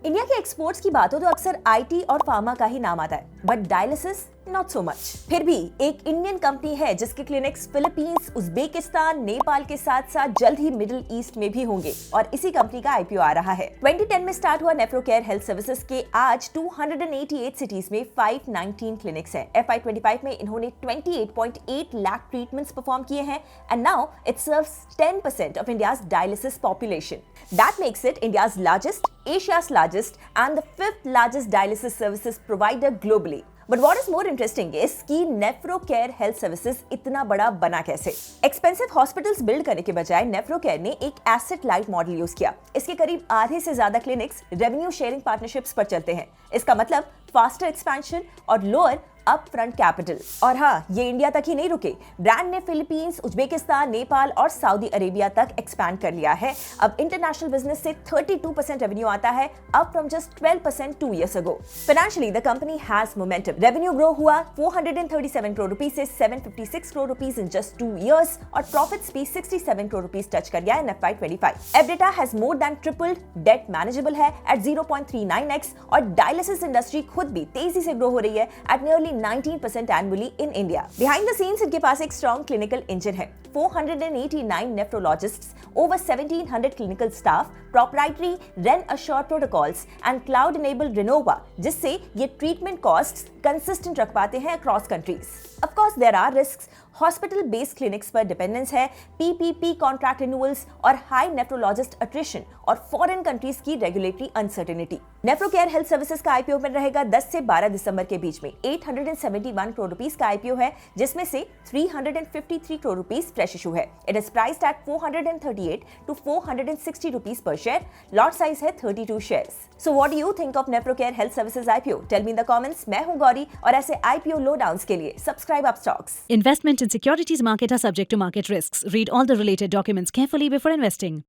India के exports की बात हो तो अक्सर आईटी और फार्मा का ही नाम आता है, but dialysis not so much. फिर भी एक इंडियन कंपनी है जिसके क्लिनिक्स फिलीपींस, उज्बेकिस्तान, नेपाल के साथ साथ जल्द ही मिडिल ईस्ट में भी होंगे और इसी कंपनी का आईपीओ आ रहा है। 2010 में स्टार्ट हुआ नेफ्रोकेयर हेल्थ सर्विसेज के आज 288 सिटीज में 519 क्लिनिक्स हैं। FY25 में इन्होंने 28.8 लाख ट्रीटमेंट्स परफॉर्म किए हैं and now it serves 10% of India's dialysis population. That makes it India's largest, Asia's largest and the 5th largest dialysis services provider globally. But what is more interesting is कि नेफ्रोकेयर health services इतना बड़ा बना कैसे। Expensive hospitals build करने के बजाय नेफ्रोकेयर ने एक एसेट लाइट मॉडल यूज किया। इसके करीब आधे से ज्यादा क्लिनिक्स रेवेन्यू शेयरिंग पार्टनरशिप्स पर चलते हैं। इसका मतलब फास्टर एक्सपेंशन और लोअर अप फ्रंट कैपिटल। और हाँ, ये इंडिया तक ही नहीं रुके। ब्रांड ने फिलीपींस, उज्बेकिस्तान, नेपाल और सऊदी अरेबिया तक एक्सपैंड कर लिया है। अब इंटरनेशनल बिजनेस से 32% रेवेन्यू आता है, up from just 12% 2 years ago। Financially the company has momentum. Revenue grow हुआ 437 करोड़ रुपीस से 756 crore rupees in just 2 years और प्रॉफिट्स भी 67 करोड़ रुपीस टच कर गया in FY25। EBITDA has more than tripled, debt manageable है एट 0.39x और dialysis industry खुद भी तेजी से ग्रो हो रही है at nearly 19% annually in India. Behind the scenes इनके पास एक स्ट्रॉन्ग क्लिनिकल इंजन है। 489 नेफ्रोलॉजिस्ट्स, over 1700 clinical staff, proprietary Ren assured protocols and cloud enabled Renova, जिससे ये ट्रीटमेंट कॉस्ट्स कंसिस्टेंट रख पाते हैं across countries. Of course there are risks. Hospital based clinics पर डिपेंडेंस है, पीपीपी कॉन्ट्रैक्ट रिन्यूअल्स और high nephrologist attrition और foreign countries की regulatory uncertainty. NephroCare health services का आईपीओ में रहेगा 10 से 12 दिसंबर के बीच में। 871 करोड़ रुपीस का आईपीओ है, जिसमें से 353 करोड़ रुपीस फ्रेश इशू है। It is priced eight 438 to 460 rupees per share. Lot size है 32 shares. So what do you think of Neprocare Health Services IPO? Tell me in the comments. मैं हूँ गौरी और ऐसे IPO lowdowns के लिए subscribe Upstocks. Investment in securities market are subject to market risks. Read all the related documents carefully before investing.